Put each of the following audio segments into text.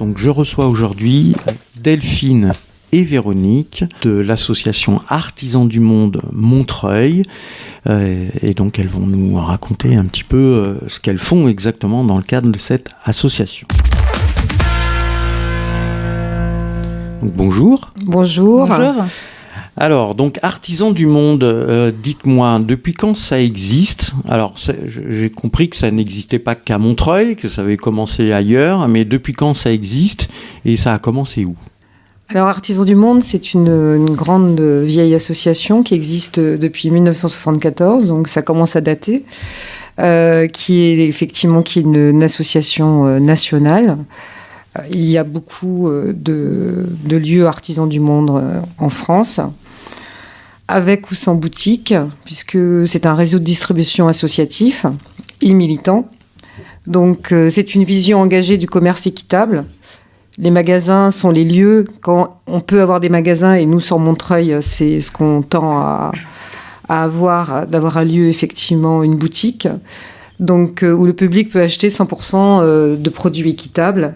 Donc je reçois aujourd'hui Delphine et Véronique de l'association Artisans du Monde Montreuil. Et donc elles vont nous raconter un petit peu ce qu'elles font exactement dans le cadre de cette association. Donc, bonjour. Bonjour. Alors, donc, Artisans du Monde, dites-moi, depuis quand ça existe ? Alors, j'ai compris que ça n'existait pas qu'à Montreuil, que ça avait commencé ailleurs, mais depuis quand ça existe et ça a commencé où ? Alors, Artisans du Monde, c'est une grande vieille association qui existe depuis 1974, donc ça commence à dater, qui est une association nationale. Il y a beaucoup de lieux artisans du monde en France, avec ou sans boutique, puisque c'est un réseau de distribution associatif et militant. Donc c'est une vision engagée du commerce équitable. Les magasins sont les lieux, quand on peut avoir des magasins, et nous sur Montreuil, c'est ce qu'on tend à avoir, d'avoir un lieu, effectivement, une boutique, donc où le public peut acheter 100% de produits équitables,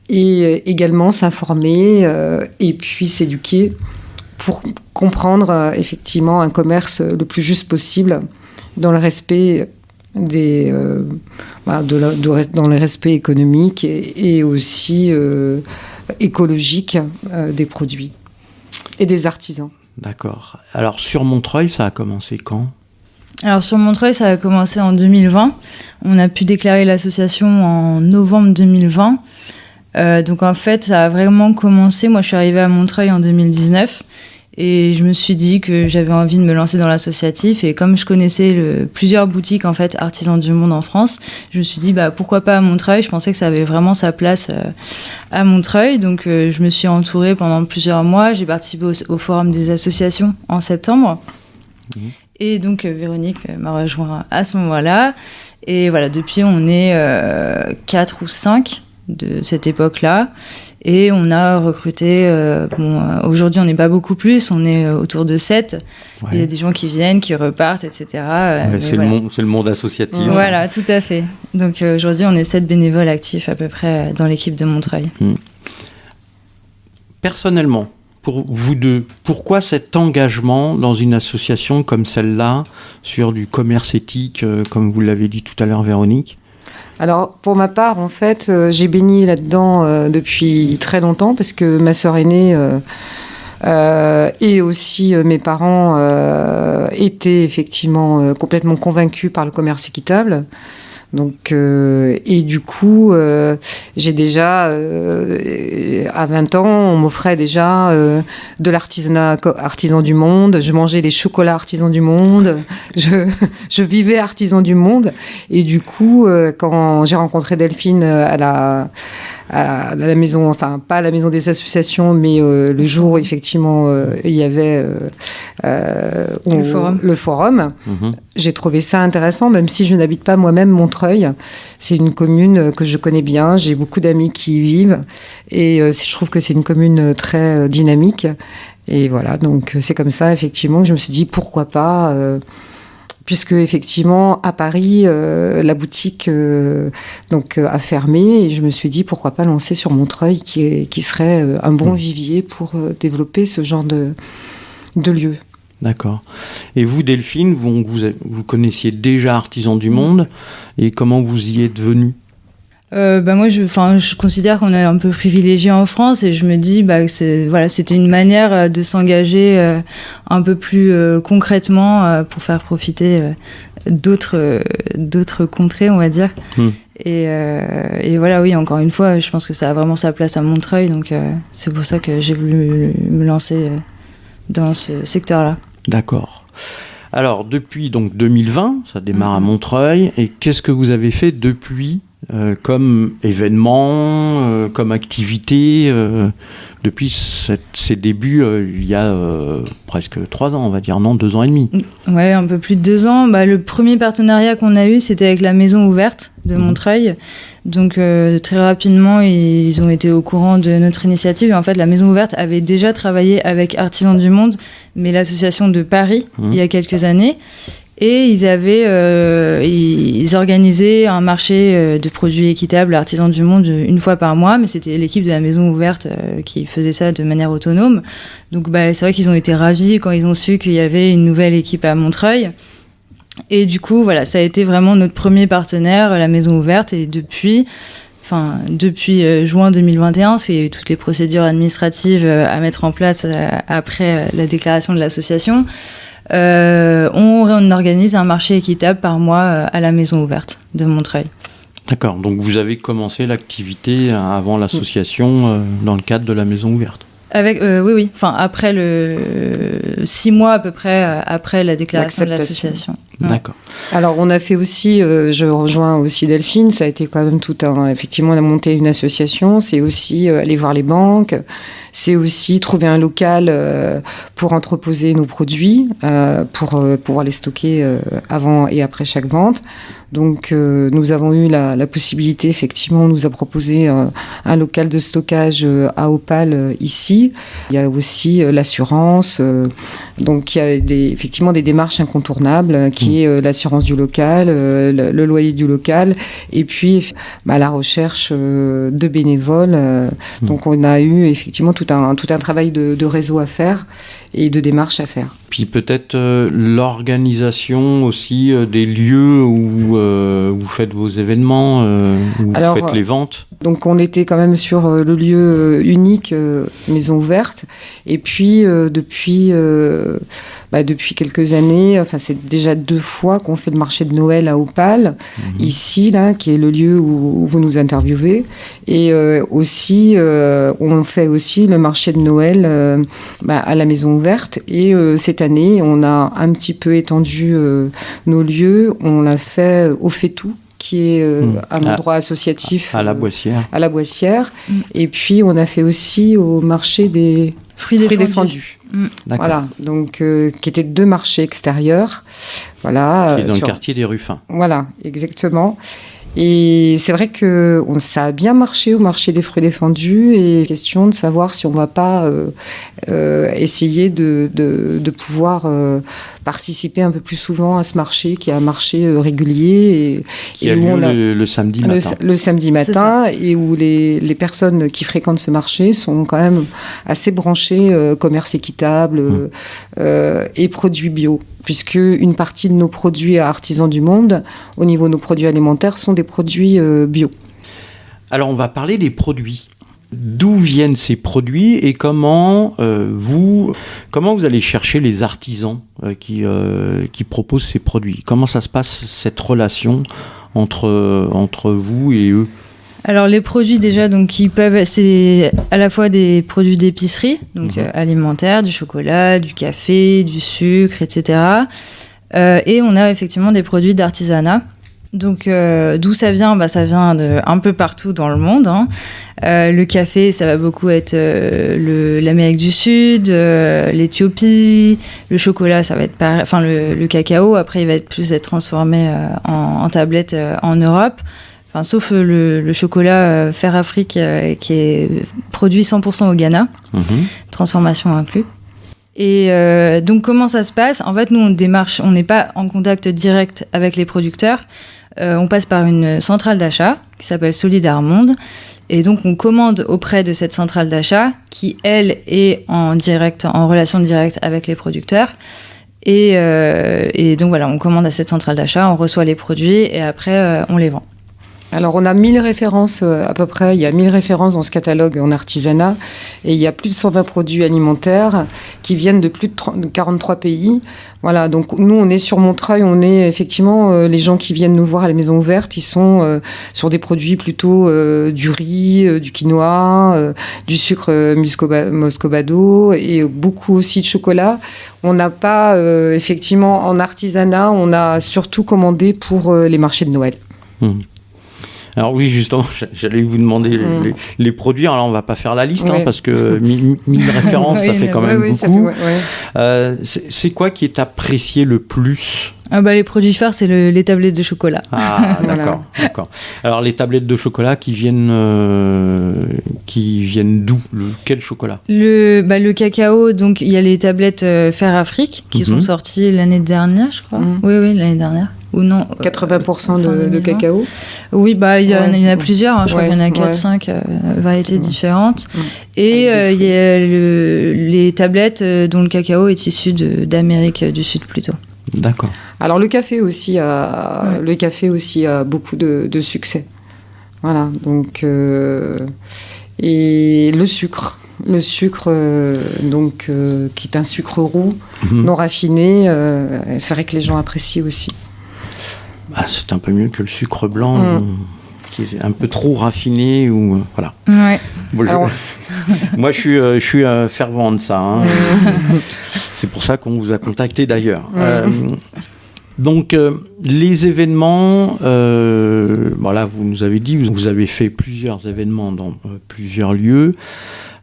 et également s'informer et puis s'éduquer pour comprendre effectivement un commerce le plus juste possible dans le respect dans le respect économique et aussi écologique des produits et des artisans. D'accord. Alors sur Montreuil, ça a commencé quand ? Alors sur Montreuil, ça a commencé en 2020. On a pu déclarer l'association en novembre 2020. Donc en fait, ça a vraiment commencé. Moi, je suis arrivée à Montreuil en 2019 et je me suis dit que j'avais envie de me lancer dans l'associatif. Et comme je connaissais plusieurs boutiques en fait Artisans du Monde en France, je me suis dit pourquoi pas à Montreuil. Je pensais que ça avait vraiment sa place à Montreuil. Donc je me suis entourée pendant plusieurs mois. J'ai participé au forum des associations en septembre. Mmh. Et donc Véronique m'a rejoint à ce moment-là. Et voilà, depuis on est 4 ou 5 de cette époque-là, et on a recruté, aujourd'hui on n'est pas beaucoup plus, on est autour de 7, ouais. Il y a des gens qui viennent, qui repartent, etc. Ouais, c'est le monde associatif. Voilà, tout à fait. Donc aujourd'hui on est 7 bénévoles actifs à peu près dans l'équipe de Montreuil. Personnellement, pour vous deux, pourquoi cet engagement dans une association comme celle-là, sur du commerce éthique, comme vous l'avez dit tout à l'heure Véronique ? Alors, pour ma part, en fait, j'ai baigné là-dedans depuis très longtemps parce que ma sœur aînée et aussi mes parents étaient effectivement complètement convaincus par le commerce équitable. Donc, et du coup, j'ai déjà, à 20 ans, on m'offrait déjà de l'artisanat artisan du monde. Je mangeais les chocolats artisans du monde. Je vivais artisan du monde. Et du coup, quand j'ai rencontré Delphine à la maison, enfin, pas à la maison des associations, mais le jour où, effectivement, il y avait le forum, j'ai trouvé ça intéressant, même si je n'habite pas moi-même Montreuil. C'est une commune que je connais bien, j'ai beaucoup d'amis qui y vivent et je trouve que c'est une commune très dynamique et voilà, donc c'est comme ça effectivement que je me suis dit pourquoi pas, puisque effectivement à Paris la boutique a fermé et je me suis dit pourquoi pas lancer sur Montreuil qui serait un bon vivier pour développer ce genre de lieu. D'accord. Et vous, Delphine, vous connaissiez déjà Artisans du Monde, et comment vous y êtes venue ? Moi, je considère qu'on est un peu privilégié en France, et je me dis que c'était une manière de s'engager un peu plus concrètement pour faire profiter d'autres contrées, on va dire. Et voilà, oui, encore une fois, je pense que ça a vraiment sa place à Montreuil, donc c'est pour ça que j'ai voulu me lancer dans ce secteur-là. D'accord. Alors, depuis donc 2020, ça démarre à Montreuil, et qu'est-ce que vous avez fait depuis comme événement, comme activité, depuis ses débuts il y a presque 3 ans, on va dire, non, 2 ans et demi. Ouais, un peu plus de 2 ans. Le premier partenariat qu'on a eu, c'était avec la Maison Ouverte de Montreuil. Donc très rapidement, ils ont été au courant de notre initiative. Et en fait, la Maison Ouverte avait déjà travaillé avec Artisans du Monde, mais l'association de Paris, il y a quelques années. Et ils organisaient un marché de produits équitables artisans du monde une fois par mois, mais c'était l'équipe de la Maison Ouverte qui faisait ça de manière autonome. Donc c'est vrai qu'ils ont été ravis quand ils ont su qu'il y avait une nouvelle équipe à Montreuil. Et du coup, voilà, ça a été vraiment notre premier partenaire, la Maison Ouverte. Et depuis juin 2021, parce qu'il y a eu toutes les procédures administratives à mettre en place après la déclaration de l'association, on organise un marché équitable par mois à la Maison Ouverte de Montreuil. D'accord, donc vous avez commencé l'activité avant l'association dans le cadre de la Maison Ouverte. Oui. Enfin, après 6 mois à peu près après la déclaration de l'association. D'accord. Alors, on a fait aussi, je rejoins aussi Delphine, ça a été quand même effectivement, on a monté une association, c'est aussi aller voir les banques, c'est aussi trouver un local pour entreposer nos produits, pour pouvoir les stocker avant et après chaque vente. Donc, nous avons eu la possibilité, effectivement, on nous a proposé un local de stockage à Opale ici. Il y a aussi l'assurance, donc il y a effectivement des démarches incontournables qui est l'assurance du local, le loyer du local, et puis la recherche de bénévoles. Donc on a eu effectivement tout un travail de réseau à faire et de démarches à faire. Puis peut-être l'organisation aussi des lieux où vous faites vos événements, où vous faites les ventes. Donc on était quand même sur le lieu unique Maison Ouverte. Et puis depuis quelques années, c'est déjà 2 fois qu'on fait le marché de Noël à Opale, ici là, qui est le lieu où vous nous interviewez. Et aussi on fait aussi le marché de Noël à la Maison Ouverte. Et cette année, on a un petit peu étendu nos lieux. On l'a fait au Fétou, qui est un endroit associatif à la Boissière. À la Boissière. Et puis, on a fait aussi au marché des fruits défendus. Voilà, donc qui étaient 2 marchés extérieurs. Voilà, qui est dans le quartier des Ruffins. Voilà, exactement. Et c'est vrai que ça a bien marché au marché des fruits défendus, et question de savoir si on ne va pas essayer de pouvoir participer un peu plus souvent à ce marché, qui est un marché régulier. Qui a lieu le samedi matin. Le samedi matin, et où les personnes qui fréquentent ce marché sont quand même assez branchées commerce équitable et produits bio, puisque une partie de nos produits à Artisans du Monde, au niveau de nos produits alimentaires, sont des produits bio. Alors, on va parler des produits. D'où viennent ces produits et comment vous allez chercher les artisans qui proposent ces produits? Comment ça se passe, cette relation entre vous et eux? Alors les produits déjà, donc c'est à la fois des produits d'épicerie, donc alimentaires, du chocolat, du café, du sucre, etc. Et on a effectivement des produits d'artisanat. Donc d'où ça vient? Ça vient de un peu partout dans le monde. Le café, ça va beaucoup être l'Amérique du Sud, l'Éthiopie. Le chocolat, ça va être le cacao. Après, il va plus être transformé en tablette en Europe. Sauf le chocolat Fer Afrique qui est produit 100% au Ghana, transformation inclus. Et donc comment ça se passe? En fait, nous on démarche, on n'est pas en contact direct avec les producteurs. On passe par une centrale d'achat qui s'appelle Solidarmonde, et donc on commande auprès de cette centrale d'achat qui, elle, est en relation directe avec les producteurs. Et donc voilà, on commande à cette centrale d'achat, on reçoit les produits et après on les vend. Alors, on a 1000 références à peu près. Il y a 1000 références dans ce catalogue en artisanat. Et il y a plus de 120 produits alimentaires qui viennent de plus de 43 pays. Voilà, donc nous, on est sur Montreuil. On est effectivement, les gens qui viennent nous voir à la Maison Ouverte, ils sont sur des produits plutôt du riz, du quinoa, du sucre moscovado et beaucoup aussi de chocolat. On n'a pas, effectivement, en artisanat, on a surtout commandé pour les marchés de Noël. Alors oui, justement, j'allais vous demander les produits. Alors là, on va pas faire la liste, parce que 1000 références, ça fait quand même beaucoup. C'est quoi qui est apprécié le plus Les produits phares, c'est les tablettes de chocolat. Ah, d'accord, d'accord. Alors, les tablettes de chocolat qui viennent d'où? Quel chocolat? Le cacao, donc il y a les tablettes Fair Afrique qui sont sorties l'année dernière, je crois. Oui, l'année dernière. Ou non 80% de cacao. Oui, il y en a plusieurs. Je crois qu'il y en a 4-5 variétés différentes. Et il y a les tablettes dont le cacao est issu d'Amérique du Sud plutôt. D'accord. Alors le café aussi a beaucoup de succès. Voilà, donc et le sucre qui est un sucre roux non raffiné, c'est vrai que les gens apprécient aussi. C'est un peu mieux que le sucre blanc qui est un peu trop raffiné ou voilà. Ouais. Bon, moi je suis fervent de ça. Hein. C'est pour ça qu'on vous a contacté d'ailleurs. Donc les événements, voilà, vous nous avez dit, vous avez fait plusieurs événements dans plusieurs lieux.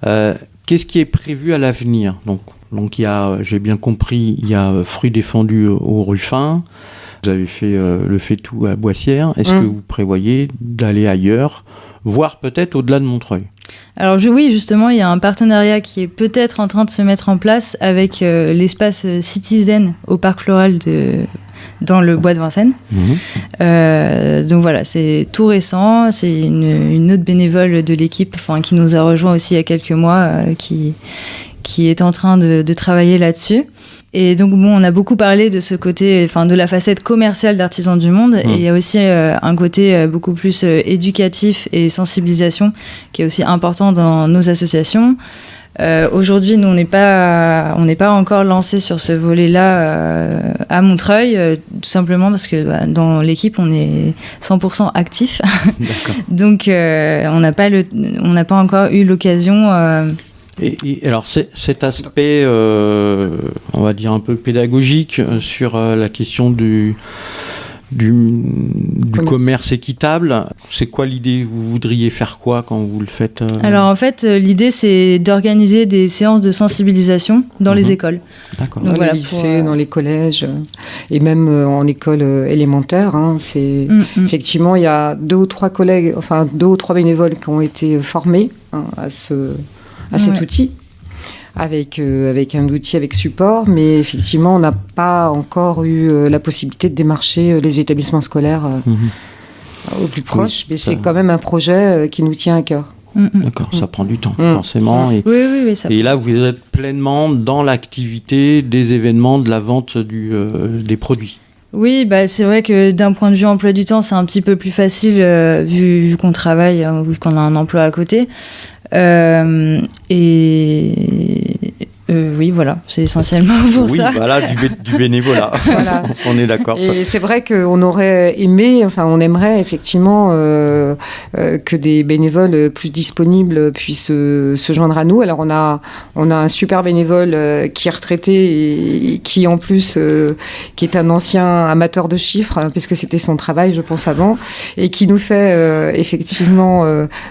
Qu'est-ce qui est prévu à l'avenir? Donc il y a, j'ai bien compris, il y a Fruits défendus au Ruffin. Vous avez fait le Fait-Tout à Boissière. Est-ce que vous prévoyez d'aller ailleurs, voire peut-être au-delà de Montreuil? Alors oui, justement, il y a un partenariat qui est peut-être en train de se mettre en place avec l'espace Citizen au Parc Floral dans le bois de Vincennes. Donc voilà, c'est tout récent. C'est une autre bénévole de l'équipe qui nous a rejoint aussi il y a quelques mois qui est en train de travailler là-dessus. Et donc, on a beaucoup parlé de ce côté, de la facette commerciale d'Artisans du Monde. Et il y a aussi un côté beaucoup plus éducatif et sensibilisation qui est aussi important dans nos associations. Aujourd'hui, nous, on n'est pas encore lancé sur ce volet-là à Montreuil, tout simplement parce que dans l'équipe, on est 100% actifs. Donc, on n'a pas encore eu l'occasion... Et alors, cet aspect, on va dire un peu pédagogique sur la question du commerce équitable, c'est quoi l'idée? Vous voudriez faire quoi quand vous le faites? Alors en fait, l'idée c'est d'organiser des séances de sensibilisation dans les écoles. D'accord. Dans les lycées, dans les collèges et même en école élémentaire. Effectivement, il y a 2 ou 3 bénévoles qui ont été formés à cet outil, avec un outil avec support, mais effectivement, on n'a pas encore eu la possibilité de démarcher les établissements scolaires au plus proche, mais c'est quand même un projet qui nous tient à cœur. D'accord, ça prend du temps, forcément. Oui, et là, vous êtes pleinement dans l'activité des événements, de la vente des produits. Oui, c'est vrai que d'un point de vue emploi du temps, c'est un petit peu plus facile vu qu'on travaille, vu qu'on a un emploi à côté. Oui, voilà, c'est essentiellement pour ça. Oui, voilà, du bénévolat. Voilà. On est d'accord. Et c'est vrai qu'on aurait aimé, on aimerait effectivement que des bénévoles plus disponibles puissent se joindre à nous. Alors on a un super bénévole qui est retraité et qui en plus qui est un ancien amateur de chiffres, puisque c'était son travail, je pense, avant, et qui nous fait effectivement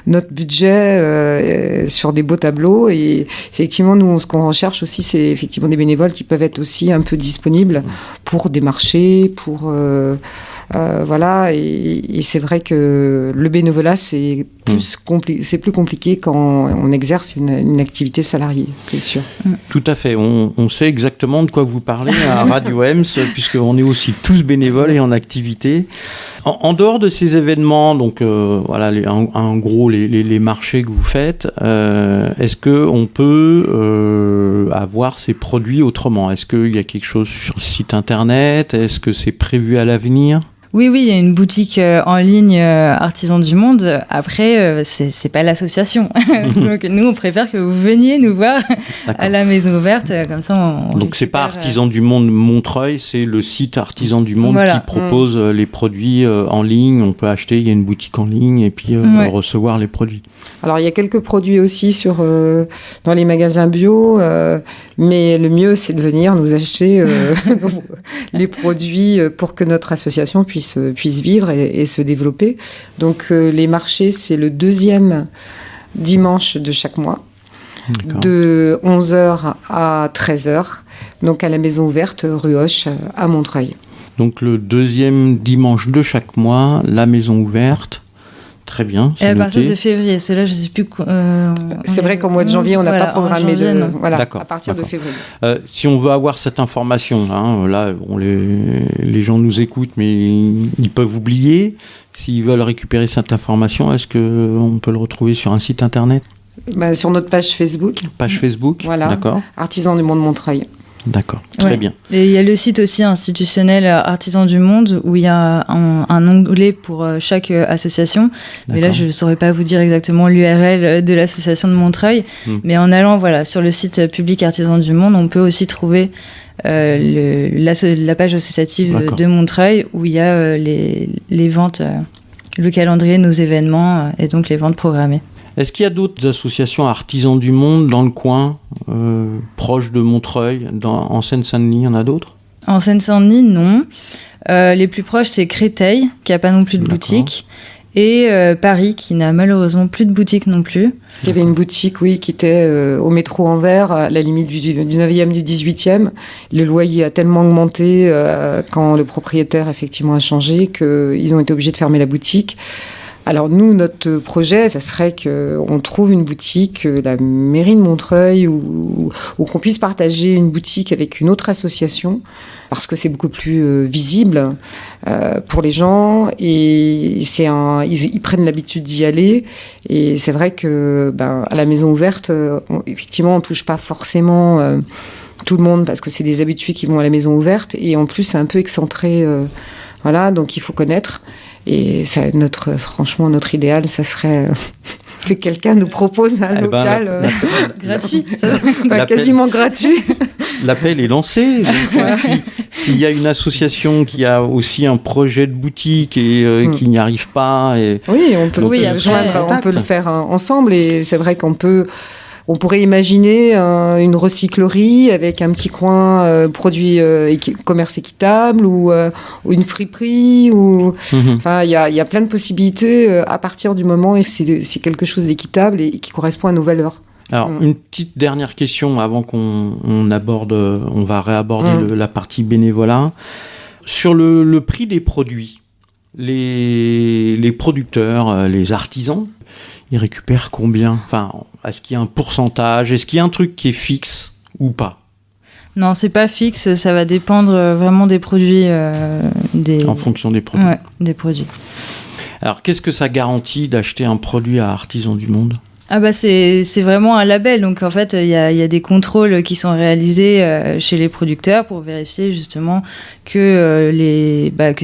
notre budget sur des beaux tableaux. Et effectivement, nous, ce qu'on recherche aussi, c'est effectivement des bénévoles qui peuvent être aussi un peu disponibles pour des marchés, voilà. Et c'est vrai que le bénévolat, c'est plus compliqué quand on exerce une activité salariée, c'est sûr. Tout à fait. On sait exactement de quoi vous parlez à Radio Ems, puisqu'on est aussi tous bénévoles et en activité. En dehors de ces événements, donc voilà, en gros les marchés que vous faites, est-ce qu'on peut avoir ces produits autrement? Est-ce qu'il y a quelque chose sur le site internet? Est-ce que c'est prévu à l'avenir? Oui, il y a une boutique en ligne Artisans du Monde. Après, c'est pas l'association. Donc nous, on préfère que vous veniez nous voir à la maison ouverte. Comme ça, donc c'est pas Artisans du Monde Montreuil, c'est le site Artisans du Monde qui propose les produits en ligne. On peut acheter, il y a une boutique en ligne et puis recevoir les produits. Alors il y a quelques produits aussi dans les magasins bio, mais le mieux c'est de venir nous acheter les produits pour que notre association puisse vivre et se développer. Donc les marchés, c'est le 2e dimanche de chaque mois, de 11h à 13h, donc à la maison ouverte rue Hoche à Montreuil. Donc le deuxième dimanche de chaque mois, la maison ouverte. Très bien. Et à partir de février, c'est là, je ne sais plus. C'est vrai qu'au mois de janvier, on n'a pas programmé de. Voilà, d'accord, à partir de février. Si on veut avoir cette information, là, les gens nous écoutent, mais ils peuvent oublier. S'ils veulent récupérer cette information, est-ce qu'on peut le retrouver sur un site internet ? Sur notre page Facebook. Page Facebook, voilà. D'accord. Artisans du monde Montreuil. D'accord, très bien. Et il y a le site aussi institutionnel Artisans du Monde où il y a un onglet pour chaque association. Mais là, je ne saurais pas vous dire exactement l'URL de l'association de Montreuil. Mais en allant sur le site public Artisans du Monde, on peut aussi trouver la page associative de Montreuil où il y a les ventes, le calendrier de nos événements et donc les ventes programmées. Est-ce qu'il y a d'autres associations artisans du monde dans le coin, proche de Montreuil, en Seine-Saint-Denis, il y en a d'autres ? En Seine-Saint-Denis, non. Les plus proches, c'est Créteil, qui n'a pas non plus de boutique, et Paris, qui n'a malheureusement plus de boutique non plus. Il y avait une boutique, oui, qui était au métro Anvers, à la limite du 9e, du 18e. Le loyer a tellement augmenté quand le propriétaire, effectivement, a changé, qu'ils ont été obligés de fermer la boutique. Alors nous, notre projet, ça serait qu'on trouve une boutique, la mairie de Montreuil, ou qu'on puisse partager une boutique avec une autre association, parce que c'est beaucoup plus visible pour les gens, et ils prennent l'habitude d'y aller. Et c'est vrai que à la maison ouverte, effectivement, on touche pas forcément tout le monde, parce que c'est des habitués qui vont à la maison ouverte, et en plus, c'est un peu excentré. Voilà, donc il faut connaître. Et franchement, notre idéal, ça serait que quelqu'un nous propose un local gratuit. Quasiment gratuit. L'appel est lancé. S'il y a une association qui a aussi un projet de boutique et qui n'y arrive pas... Oui, on peut on peut le faire ensemble. Et c'est vrai on pourrait imaginer une recyclerie avec un petit coin produit commerce équitable ou une friperie. Enfin, il y a plein de possibilités à partir du moment où c'est quelque chose d'équitable et qui correspond à nos valeurs. Alors, une petite dernière question avant qu'on va réaborder la partie bénévolat. Sur le prix des produits, les producteurs, les artisans, ils récupèrent combien ? Enfin, est-ce qu'il y a un pourcentage ? Est-ce qu'il y a un truc qui est fixe ou pas ? Non, c'est pas fixe. Ça va dépendre vraiment des produits. En fonction des produits. Ouais, des produits. Alors, qu'est-ce que ça garantit d'acheter un produit à Artisans du Monde ? C'est vraiment un label. Donc, en fait, il y a des contrôles qui sont réalisés chez les producteurs pour vérifier justement que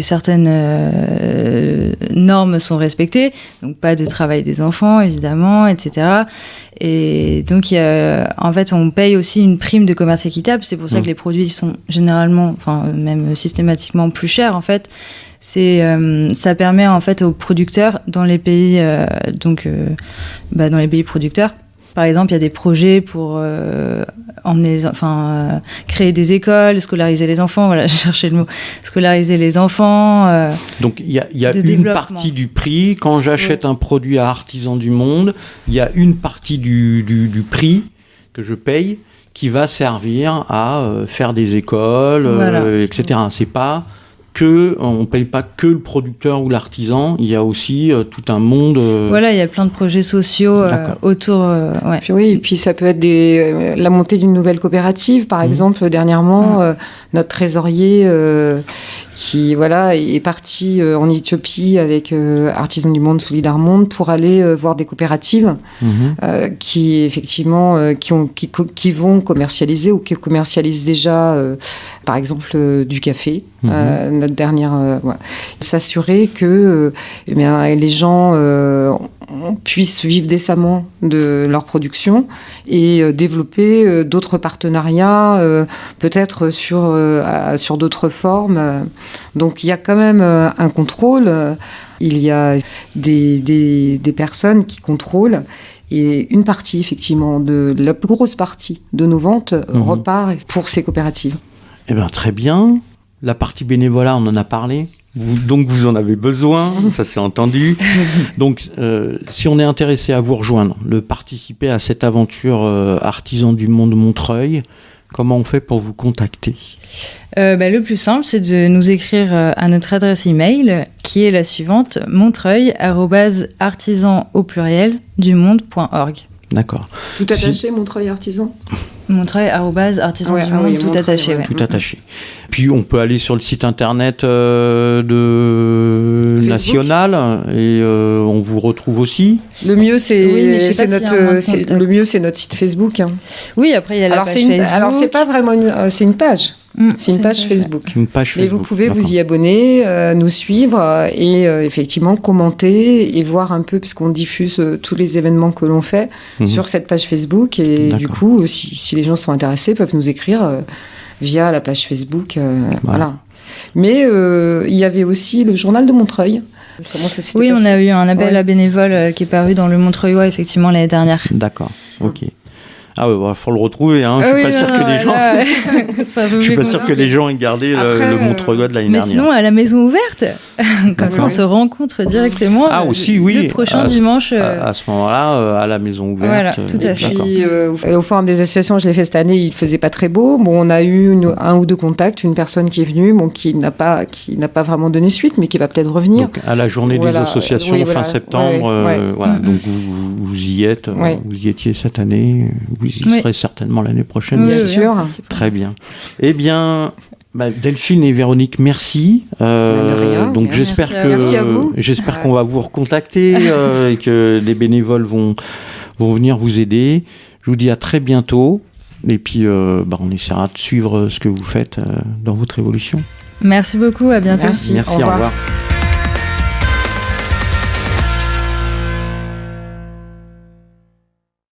certaines normes sont respectées. Donc, pas de travail des enfants, évidemment, etc. Et donc, en fait, on paye aussi une prime de commerce équitable. C'est pour ça que les produits sont généralement, même systématiquement plus chers, en fait. Ça permet en fait aux producteurs dans les pays dans les pays producteurs. Par exemple, il y a des projets pour créer des écoles, scolariser les enfants. Voilà, j'ai cherché le mot. Scolariser les enfants. Donc il y a une partie du prix. Quand j'achète un produit à Artisans du Monde, il y a une partie du prix que je paye qui va servir à faire des écoles, etc. C'est pas on ne paye pas que le producteur ou l'artisan, il y a aussi tout un monde... Voilà, il y a plein de projets sociaux autour. Et puis ça peut être la montée d'une nouvelle coopérative. Par exemple, dernièrement, notre trésorier qui est parti en Éthiopie avec Artisans du Monde, Solidar Monde, pour aller voir des coopératives qui, effectivement, qui vont commercialiser ou qui commercialisent déjà, par exemple, du café. Notre dernière... S'assurer que les gens puissent vivre décemment de leur production et développer d'autres partenariats, peut-être sur d'autres formes. Donc il y a quand même un contrôle. Il y a des personnes qui contrôlent. Et une partie, effectivement, la plus grosse partie de nos ventes repart pour ces coopératives. Eh bien, très bien. La partie bénévolat, on en a parlé. Donc, vous en avez besoin, ça s'est entendu. Donc, si on est intéressé à vous rejoindre, participer à cette aventure Artisans du Monde Montreuil, comment on fait pour vous contacter ? Le plus simple, c'est de nous écrire à notre adresse email qui est la suivante, montreuil@artisan@du monde.org. D'accord. Tout attaché, Montreuil Artisan. Montreuil@artisan-du-monde, tout attaché. Ouais. Tout attaché. Puis on peut aller sur le site internet national et on vous retrouve aussi. Le mieux, c'est le mieux, c'est notre site Facebook. Hein. Oui, après il y a la page Facebook. Alors c'est pas vraiment c'est une page. C'est une page Facebook. Une page Facebook. Mais vous pouvez vous y abonner, nous suivre et effectivement commenter et voir un peu, puisqu'on diffuse tous les événements que l'on fait sur cette page Facebook. Et du coup, si les gens sont intéressés, peuvent nous écrire via la page Facebook. Voilà. Mais il y avait aussi le journal de Montreuil. Comment ça s'était passé ? On a eu un appel à bénévoles qui est paru dans le Montreuillois, effectivement, l'année dernière. D'accord, ok. Ah ouais, faut le retrouver. Hein. Je suis pas sûr que les gens. Je suis pas sûr que les gens aient gardé le Montreuil de l'année dernière. Mais sinon, à la maison ouverte, comme ça, on se rencontre directement. Ah aussi, oui. Le prochain dimanche. À ce moment-là, à la maison ouverte. Voilà, tout à fait. Puis, au Forum des associations, je l'ai fait cette année. Il faisait pas très beau. Bon, on a eu un ou deux contacts. Une personne qui est venue, qui n'a pas vraiment donné suite, mais qui va peut-être revenir. Donc, à la journée des associations fin septembre. Voilà. Donc vous y êtes. Vous y étiez cette année. Vous y serez certainement l'année prochaine. Bien sûr. Très bien. Eh bien, Delphine et Véronique, merci. Donc j'espère qu'on va vous recontacter et que les bénévoles vont venir vous aider. Je vous dis à très bientôt. Et puis, on essaiera de suivre ce que vous faites dans votre évolution. Merci beaucoup. À bientôt. Merci. Au revoir.